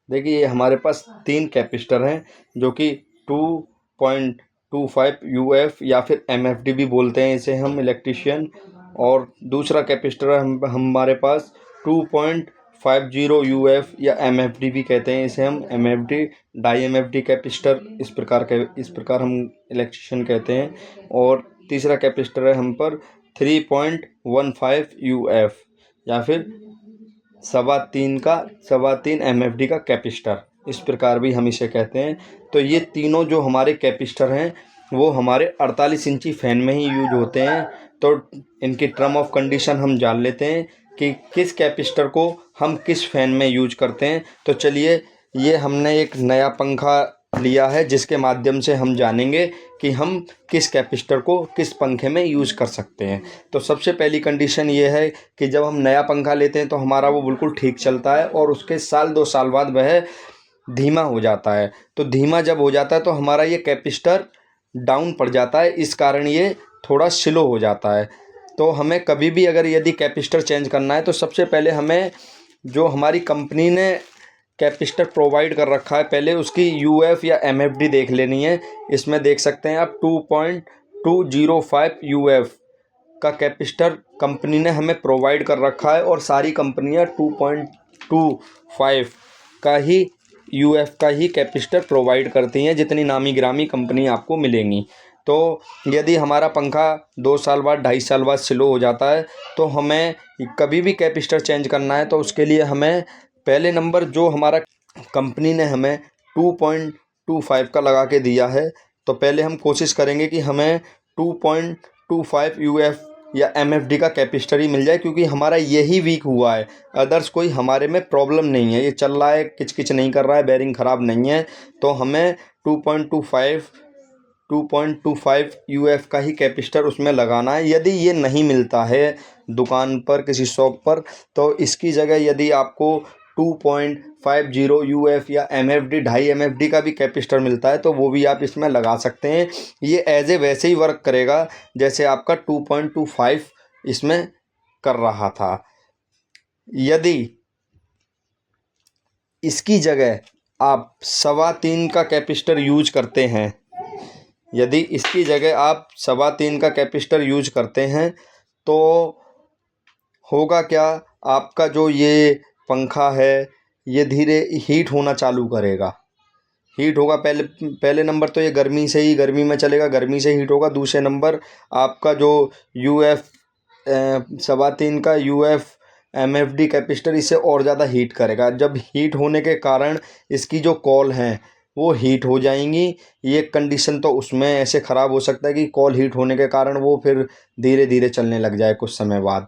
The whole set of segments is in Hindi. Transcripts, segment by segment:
देखिए ये हमारे पास 3 कैपेसिटर हैं जो कि 2.25 यूएफ या फिर एमएफडी भी बोलते हैं इसे हम इलेक्ट्रिशियन। और दूसरा कैपेसिटर हमारे पास 2.50 यूएफ या एमएफडी भी कहते हैं इसे हम एमएफडी डाई एमएफडी कैपेसिटर इस प्रकार हम इलेक्ट्रिशियन कहते हैं। और तीसरा कैपेसिटर है हम पर 3.15 यूएफ या फिर 3.25 एमएफडी का कैपेसिटर, इस प्रकार भी हम इसे कहते हैं। तो ये तीनों जो हमारे कैपेसिटर हैं वो हमारे 48 इंची फ़ैन में ही यूज होते हैं। तो इनकी टर्म ऑफ कंडीशन हम जान लेते हैं कि किस कैपेसिटर को हम किस फ़ैन में यूज करते हैं। तो चलिए, ये हमने एक नया पंखा लिया है जिसके माध्यम से हम जानेंगे कि हम किस कैपेसिटर को किस पंखे में यूज़ कर सकते हैं। तो सबसे पहली कंडीशन ये है कि जब हम नया पंखा लेते हैं तो हमारा वो बिल्कुल ठीक चलता है और उसके साल 2 साल बाद वह धीमा हो जाता है। तो धीमा जब हो जाता है तो हमारा ये कैपेसिटर डाउन पड़ जाता है, इस कारण ये थोड़ा स्लो हो जाता है। तो हमें कभी भी अगर यदि कैपेसिटर चेंज करना है तो सबसे पहले हमें जो हमारी कंपनी ने कैपेसिटर प्रोवाइड कर रखा है पहले उसकी यूएफ या एमएफडी देख लेनी है। इसमें देख सकते हैं आप 2.205 यूएफ का कैपेसिटर कंपनी ने हमें प्रोवाइड कर रखा है और सारी कंपनियां 2.25 का ही यूएफ का ही कैपेसिटर प्रोवाइड करती हैं, जितनी नामी गिरामी कंपनी आपको मिलेंगी। तो यदि हमारा पंखा 2 साल बाद 2.5 साल बाद स्लो हो जाता है तो हमें कभी भी कैपेसिटर चेंज करना है तो उसके लिए हमें पहले नंबर जो हमारा कंपनी ने हमें 2.25 का लगा के दिया है, तो पहले हम कोशिश करेंगे कि हमें 2.25 यूएफ या एमएफडी का कैपेसिटर ही मिल जाए, क्योंकि हमारा यही वीक हुआ है। अदर्स कोई हमारे में प्रॉब्लम नहीं है, ये चल रहा है, किच नहीं कर रहा है, बेरिंग ख़राब नहीं है। तो हमें 2.25 यूएफ का ही कैपेसिटर उसमें लगाना है। यदि ये नहीं मिलता है दुकान पर किसी शॉप पर तो इसकी जगह यदि आपको 2.50 यूएफ या एमएफडी 2.5 एमएफडी का भी कैपेसिटर मिलता है तो वो भी आप इसमें लगा सकते हैं। ये एज ए वैसे ही वर्क करेगा जैसे आपका 2.25 इसमें कर रहा था। यदि इसकी जगह आप 3.25 का कैपेसिटर यूज करते हैं, यदि इसकी जगह आप 3.25 का कैपेसिटर यूज करते हैं तो होगा क्या, आपका जो ये पंखा है ये धीरे हीट होना चालू करेगा। हीट होगा पहले नंबर तो ये गर्मी में चलेगा, गर्मी से हीट होगा। दूसरे नंबर आपका जो यूएफ 3.25 का यूएफ एमएफडी कैपेसिटर इसे और ज़्यादा हीट करेगा। जब हीट होने के कारण इसकी जो कॉल हैं वो हीट हो जाएंगी। ये कंडीशन तो उसमें ऐसे ख़राब हो सकता है कि कॉल हीट होने के कारण वो फिर धीरे धीरे चलने लग जाए कुछ समय बाद।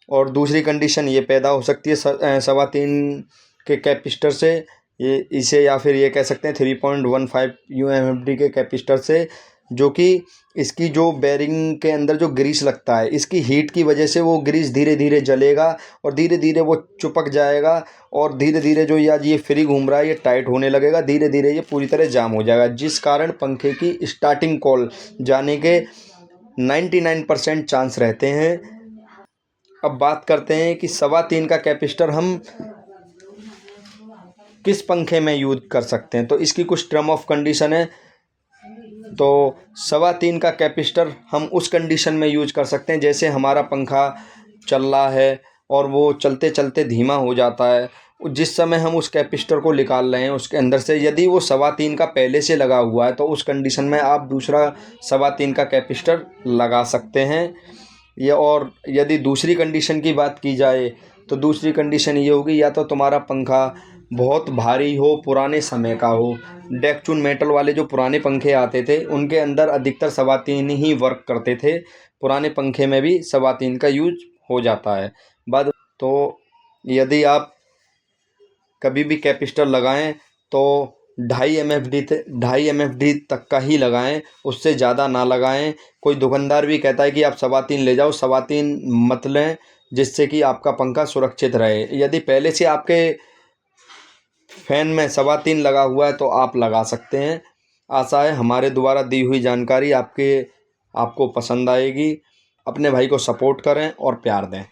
और दूसरी कंडीशन ये पैदा हो सकती है 3.25 के कैपेसिटर से, ये इसे या फिर ये कह सकते हैं 3.15 यूएमएफडी के कैपेसिटर से, जो कि इसकी जो बेरिंग के अंदर जो ग्रीस लगता है इसकी हीट की वजह से वो ग्रीस धीरे धीरे जलेगा और धीरे धीरे वो चिपक जाएगा और धीरे धीरे जो ये फ्री घूम रहा है ये टाइट होने लगेगा, धीरे धीरे ये पूरी तरह जाम हो जाएगा, जिस कारण पंखे की स्टार्टिंग कॉल जाने के 99% चांस रहते हैं। अब बात करते हैं कि 3.25 का कैपेसिटर हम किस पंखे में यूज कर सकते हैं। तो इसकी कुछ टर्म ऑफ कंडीशन है। तो 3.25 का कैपेसिटर हम उस कंडीशन में यूज कर सकते हैं जैसे हमारा पंखा चल रहा है और वो चलते चलते धीमा हो जाता है, जिस समय हम उस कैपेसिटर को निकाल रहे हैं उसके अंदर से यदि वो 3.25 का पहले से लगा हुआ है तो उस कंडीशन में आप दूसरा 3.25 का कैपेसिटर लगा सकते हैं। ये और यदि दूसरी कंडीशन की बात की जाए तो दूसरी कंडीशन ये होगी, या तो तुम्हारा पंखा बहुत भारी हो, पुराने समय का हो। डेकचून मेटल वाले जो पुराने पंखे आते थे उनके अंदर अधिकतर 3.25 ही वर्क करते थे, पुराने पंखे में भी 3.25 का यूज हो जाता है। बाद तो यदि आप कभी भी कैपेसिटर लगाएं तो 2.5 एमएफडी तक का ही लगाएं, उससे ज़्यादा ना लगाएं। कोई दुकानदार भी कहता है कि आप 3.25 ले जाओ, 3.25 मत लें, जिससे कि आपका पंखा सुरक्षित रहे। यदि पहले से आपके फैन में 3.25 लगा हुआ है तो आप लगा सकते हैं। आशा है हमारे द्वारा दी हुई जानकारी आपको पसंद आएगी। अपने भाई को सपोर्ट करें और प्यार दें।